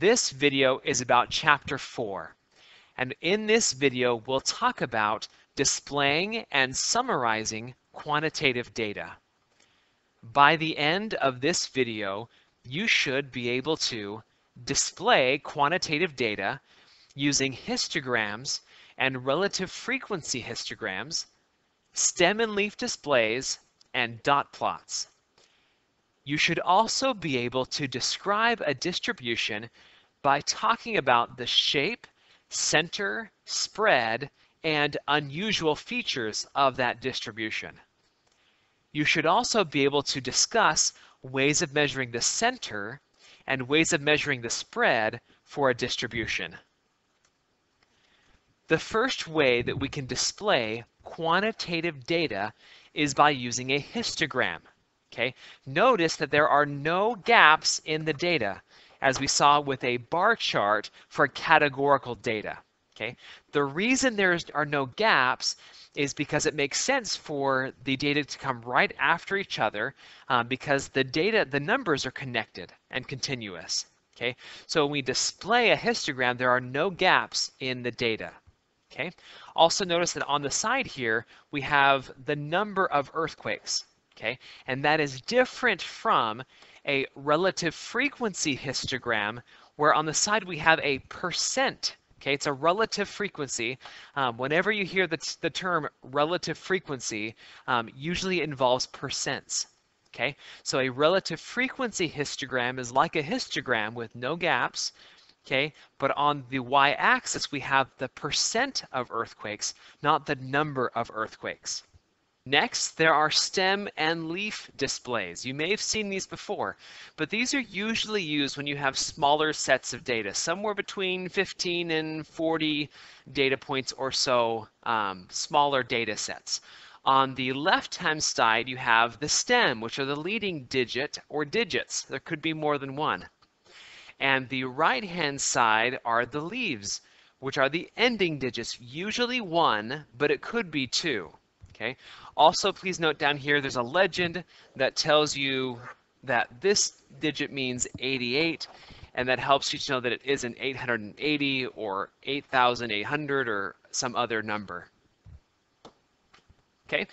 This video is about Chapter 4. And in this video, we'll talk about displaying and summarizing quantitative data. By the end of this video, you should be able to display quantitative data using histograms and relative frequency histograms, stem and leaf displays, and dot plots. You should also be able to describe a distribution by talking about the shape, center, spread, and unusual features of that distribution. You should also be able to discuss ways of measuring the center and ways of measuring the spread for a distribution. The first way that we can display quantitative data is by using a histogram. Okay? Notice that there are no gaps in the data, as we saw with a bar chart for categorical data. Okay? The reason there are no gaps is because it makes sense for the data to come right after each other because the numbers are connected and continuous. Okay? So when we display a histogram, there are no gaps in the data. Okay? Also notice that on the side here, we have the number of earthquakes. Okay? And that is different from a relative frequency histogram, where on the side we have a percent. Okay? It's a relative frequency. Whenever you hear the term relative frequency, usually it involves percents. Okay? So a relative frequency histogram is like a histogram with no gaps. Okay, but on the y-axis we have the percent of earthquakes, not the number of earthquakes. Next, there are stem and leaf displays. You may have seen these before, but these are usually used when you have smaller sets of data, somewhere between 15 and 40 data points or so, smaller data sets. On the left-hand side, you have the stem, which are the leading digit or digits. There could be more than one. And the right-hand side are the leaves, which are the ending digits, usually 1, but it could be 2. Okay. Also, please note down here, there's a legend that tells you that this digit means 88, and that helps you to know that it isn't 880 or 8,800 or some other number. Okay.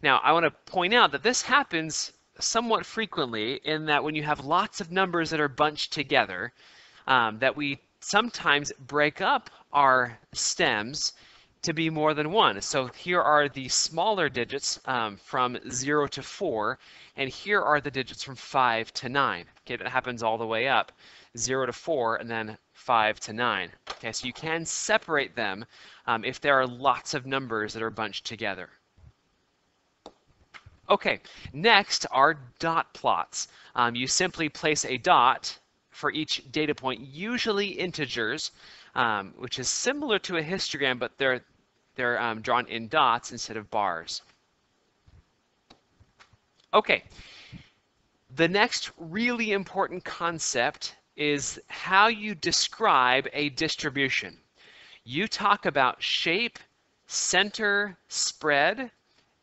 Now, I want to point out that this happens somewhat frequently in that when you have lots of numbers that are bunched together, that we sometimes break up our stems to be more than one. So here are the smaller digits from 0 to 4, and here are the digits from 5 to 9. Okay, that happens all the way up, 0 to 4, and then 5 to 9. Okay, so you can separate them if there are lots of numbers that are bunched together. Okay, next are dot plots. You simply place a dot for each data point, usually integers, which is similar to a histogram, but they're drawn in dots instead of bars. Okay, the next really important concept is how you describe a distribution. You talk about shape, center, spread,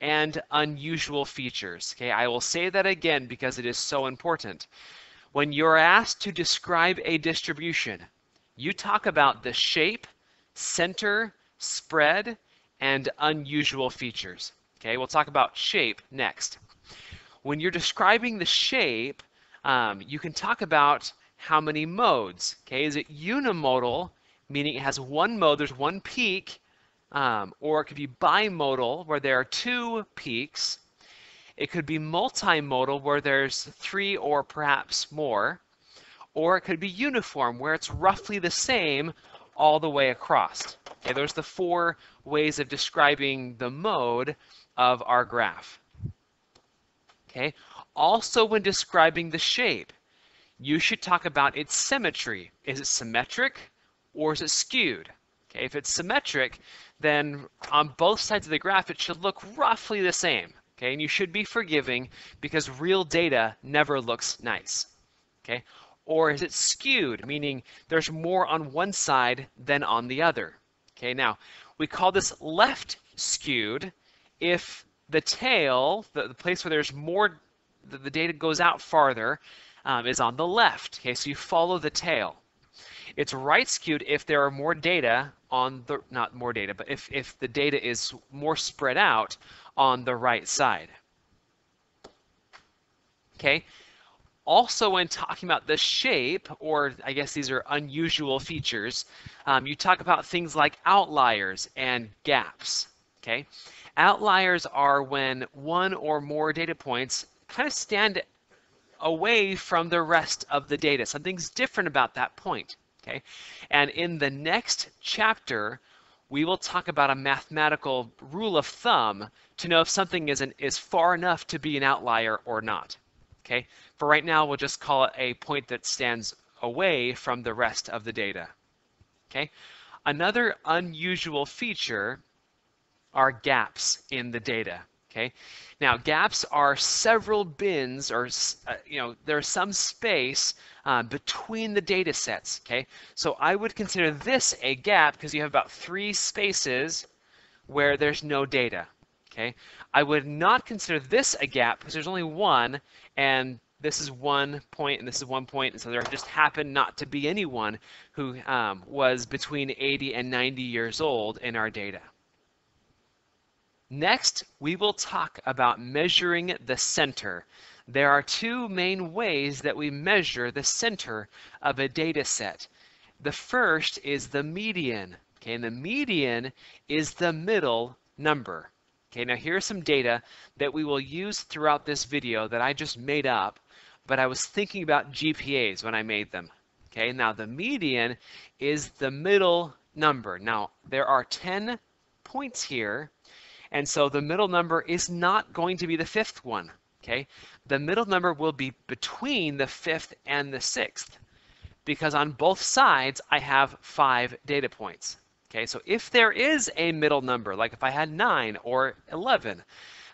and unusual features. Okay, I will say that again because it is so important. When you're asked to describe a distribution, you talk about the shape, center, spread, and unusual features. Okay, we'll talk about shape next. When you're describing the shape, you can talk about how many modes. Okay, is it unimodal, meaning it has one mode, there's one peak, or it could be bimodal, where there are 2 peaks. It could be multimodal, where there's 3 or perhaps more. Or it could be uniform, where it's roughly the same all the way across. Okay, those are the 4 ways of describing the mode of our graph. Okay, also when describing the shape, you should talk about its symmetry. Is it symmetric or is it skewed? Okay, if it's symmetric, then on both sides of the graph it should look roughly the same. Okay, and you should be forgiving because real data never looks nice. Okay, or is it skewed, meaning there's more on one side than on the other? Okay, now we call this left skewed if the tail, the place where there's more, the data goes out farther, is on the left. Okay, so you follow the tail. It's right skewed if there are more data on the, not more data, but if the data is more spread out on the right side. Okay. Also, when talking about the shape, or I guess these are unusual features, you talk about things like outliers and gaps. Okay, outliers are when one or more data points kind of stand away from the rest of the data. Something's different about that point. Okay, and in the next chapter, we will talk about a mathematical rule of thumb to know if something is far enough to be an outlier or not. Okay, for right now, we'll just call it a point that stands away from the rest of the data. Okay, another unusual feature are gaps in the data. Okay, now gaps are several bins, or there's some space between the data sets. Okay, so I would consider this a gap because you have about 3 spaces where there's no data. Okay, I would not consider this a gap because there's only one, and this is 1 point and this is 1 point, and so there just happened not to be anyone who was between 80 and 90 years old in our data. Next, we will talk about measuring the center. There are 2 main ways that we measure the center of a data set. The first is the median. Okay, and the median is the middle number. Okay, now here's some data that we will use throughout this video that I just made up, but I was thinking about GPAs when I made them. Okay, now the median is the middle number. Now, there are 10 points here, and so the middle number is not going to be the 5th one. Okay, the middle number will be between the 5th and the 6th, because on both sides I have 5 data points. Okay, so if there is a middle number, like if I had 9 or 11,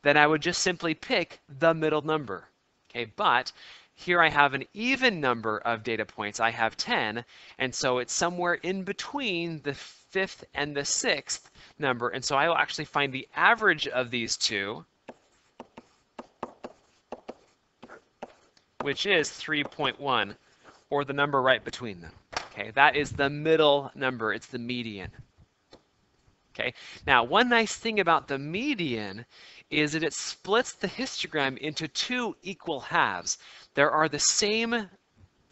then I would just simply pick the middle number. Okay, but here I have an even number of data points. I have 10, and so it's somewhere in between the 5th and the 6th number, and so I will actually find the average of these 2, which is 3.1, or the number right between them. Okay, that is the middle number. It's the median. Okay, now one nice thing about the median is that it splits the histogram into 2 equal halves. There are the same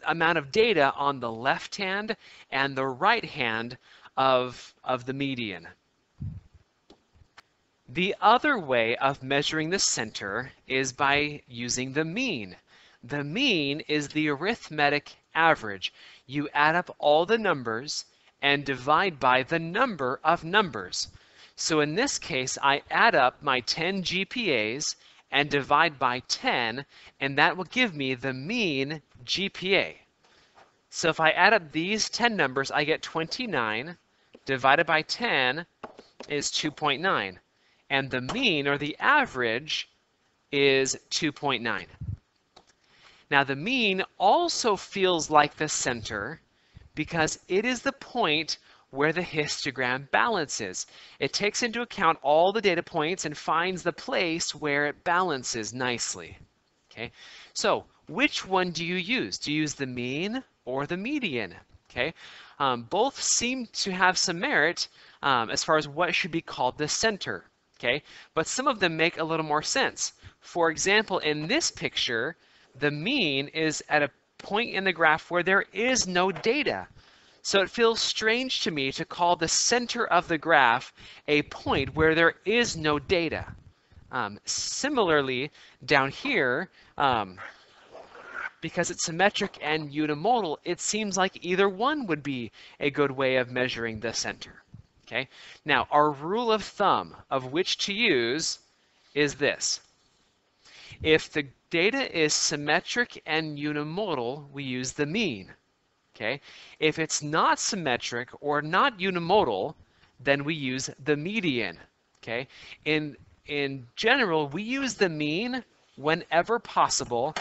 amount of data on the left hand and the right hand of the median. The other way of measuring the center is by using the mean. The mean is the arithmetic average. You add up all the numbers and divide by the number of numbers. So in this case, I add up my 10 GPAs and divide by 10, and that will give me the mean GPA. So if I add up these 10 numbers, I get 29 divided by 10 is 2.9. And the mean, or the average, is 2.9. Now the mean also feels like the center because it is the point where the histogram balances. It takes into account all the data points and finds the place where it balances nicely. Okay, so which one do you use? Do you use the mean or the median? Okay, both seem to have some merit as far as what should be called the center. Okay, but some of them make a little more sense. For example, in this picture, the mean is at a point in the graph where there is no data. So it feels strange to me to call the center of the graph a point where there is no data. Similarly, down here, because it's symmetric and unimodal, it seems like either one would be a good way of measuring the center. Okay? Now, our rule of thumb of which to use is this. If the data is symmetric and unimodal, we use the mean. Okay? If it's not symmetric or not unimodal, then we use the median. Okay? In general, we use the mean whenever possible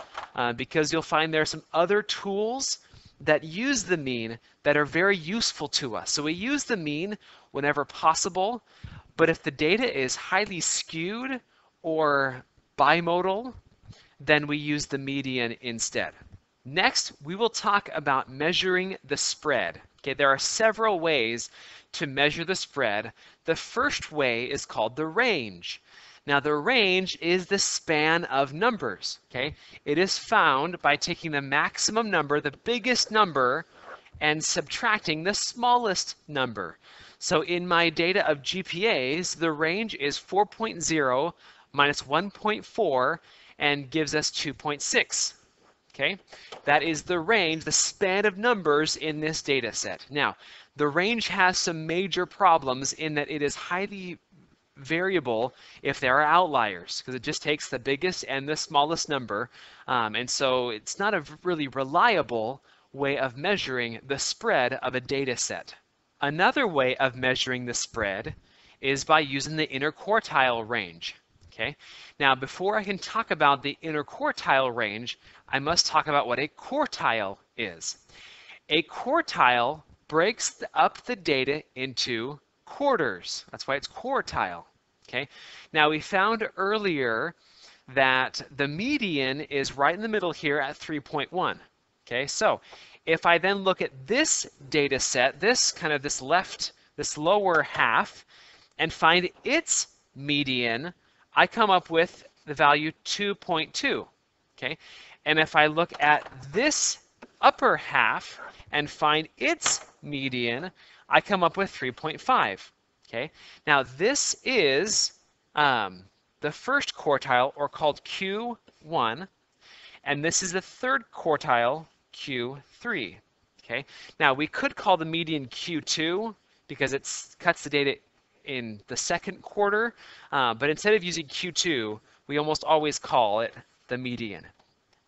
because you'll find there are some other tools that use the mean that are very useful to us. So we use the mean whenever possible, but if the data is highly skewed or bimodal, then we use the median instead. Next, we will talk about measuring the spread. Okay, there are several ways to measure the spread. The first way is called the range. Now, the range is the span of numbers. Okay, it is found by taking the maximum number, the biggest number, and subtracting the smallest number. So in my data of GPAs, the range is 4.0 minus 1.4 and gives us 2.6. Okay, that is the range, the span of numbers in this data set. Now, the range has some major problems in that it is highly variable if there are outliers, because it just takes the biggest and the smallest number, and so it's not a really reliable way of measuring the spread of a data set. Another way of measuring the spread is by using the interquartile range. Okay, now before I can talk about the interquartile range, I must talk about what a quartile is. A quartile breaks up the data into quarters. That's why it's quartile. Okay, now we found earlier that the median is right in the middle here at 3.1. Okay, so if I then look at this data set, this lower half, and find its median, I come up with the value 2.2. Okay, and if I look at this upper half and find its median, I come up with 3.5. Okay, now this is the first quartile, or called Q1, and this is the third quartile, Q3. Okay, now we could call the median Q2 because it cuts the data in the second quarter, but instead of using Q2, we almost always call it the median.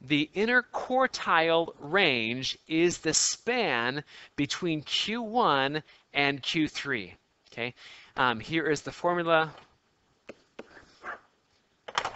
The interquartile range is the span between Q1 and Q3. Okay, here is the formula.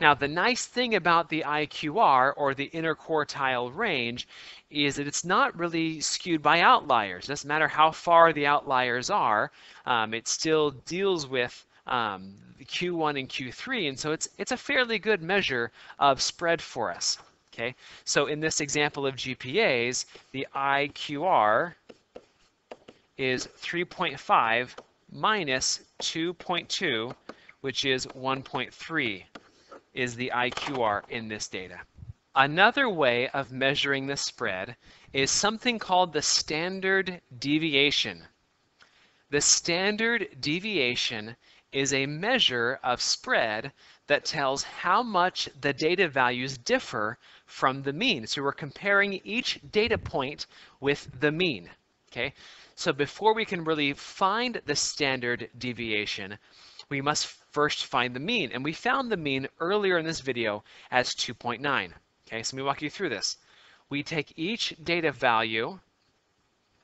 Now, the nice thing about the IQR, or the interquartile range, is that it's not really skewed by outliers. It doesn't matter how far the outliers are, it still deals with Q1 and Q3, and so it's a fairly good measure of spread for us. Okay, so in this example of GPAs, the IQR is 3.5 minus 2.2, which is 1.3, is the IQR in this data. Another way of measuring the spread is something called the standard deviation. The standard deviation is a measure of spread that tells how much the data values differ from the mean. So we're comparing each data point with the mean. Okay, so before we can really find the standard deviation, we must first find the mean, and we found the mean earlier in this video as 2.9. Okay, so let me walk you through this. We take each data value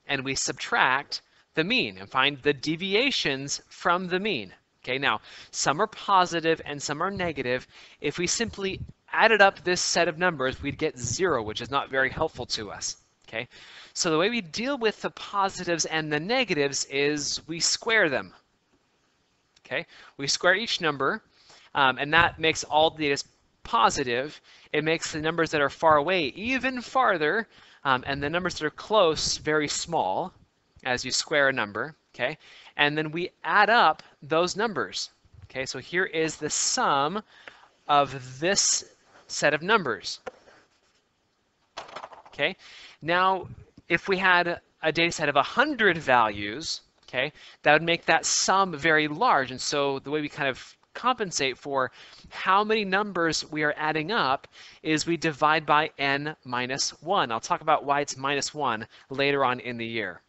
and we subtract the mean and find the deviations from the mean. Okay, now some are positive and some are negative. If we simply added up this set of numbers, we'd get 0, which is not very helpful to us. Okay, so the way we deal with the positives and the negatives is we square them. Okay, we square each number, and that makes all the data positive. It makes the numbers that are far away even farther, and the numbers that are close very small as you square a number. Okay, and then we add up those numbers. Okay, so here is the sum of this set of numbers. Okay, now if we had a data set of 100 values, okay, that would make that sum very large, and so the way we kind of compensate for how many numbers we are adding up is we divide by n minus 1. I'll talk about why it's minus 1 later on in the year.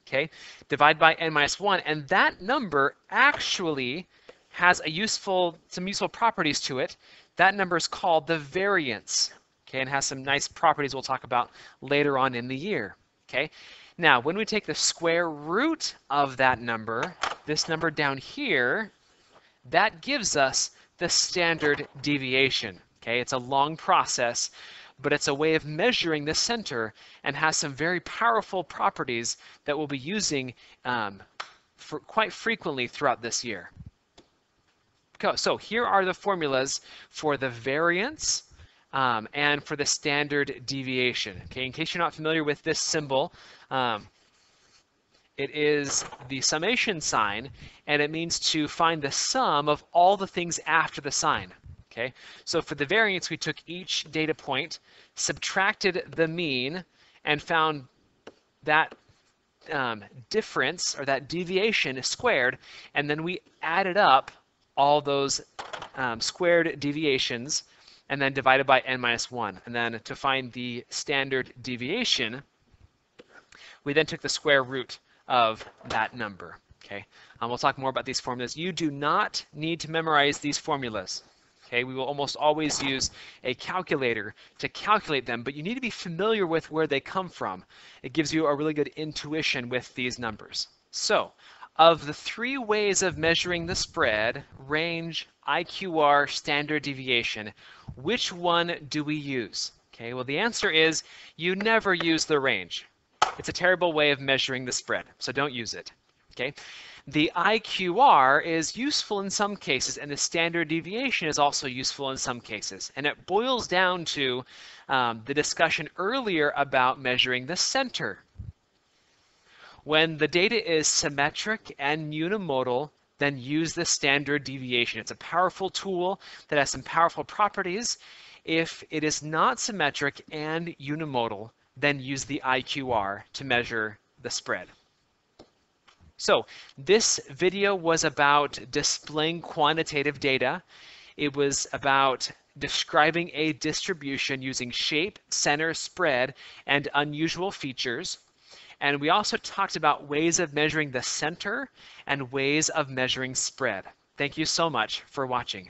Okay, divide by n minus 1, and that number actually has some useful properties to it. That number is called the variance. Okay, and has some nice properties we'll talk about later on in the year. Okay, now when we take the square root of that number, this number down here, that gives us the standard deviation. Okay, it's a long process, but it's a way of measuring the center and has some very powerful properties that we'll be using for quite frequently throughout this year. So here are the formulas for the variance, and for the standard deviation. Okay, in case you're not familiar with this symbol, it is the summation sign, and it means to find the sum of all the things after the sign. Okay, so for the variance, we took each data point, subtracted the mean, and found that difference, or that deviation, squared, and then we added up all those squared deviations and then divided by n minus 1. And then to find the standard deviation, we then took the square root of that number. Okay, we'll talk more about these formulas. You do not need to memorize these formulas. Okay, we will almost always use a calculator to calculate them, but you need to be familiar with where they come from. It gives you a really good intuition with these numbers. So, of the three ways of measuring the spread, range, IQR, standard deviation, which one do we use? Okay, well, the answer is you never use the range. It's a terrible way of measuring the spread, so don't use it. Okay, the IQR is useful in some cases, and the standard deviation is also useful in some cases. And it boils down to the discussion earlier about measuring the center. When the data is symmetric and unimodal, then use the standard deviation. It's a powerful tool that has some powerful properties. If it is not symmetric and unimodal, then use the IQR to measure the spread. So this video was about displaying quantitative data. It was about describing a distribution using shape, center, spread, and unusual features. And we also talked about ways of measuring the center and ways of measuring spread. Thank you so much for watching.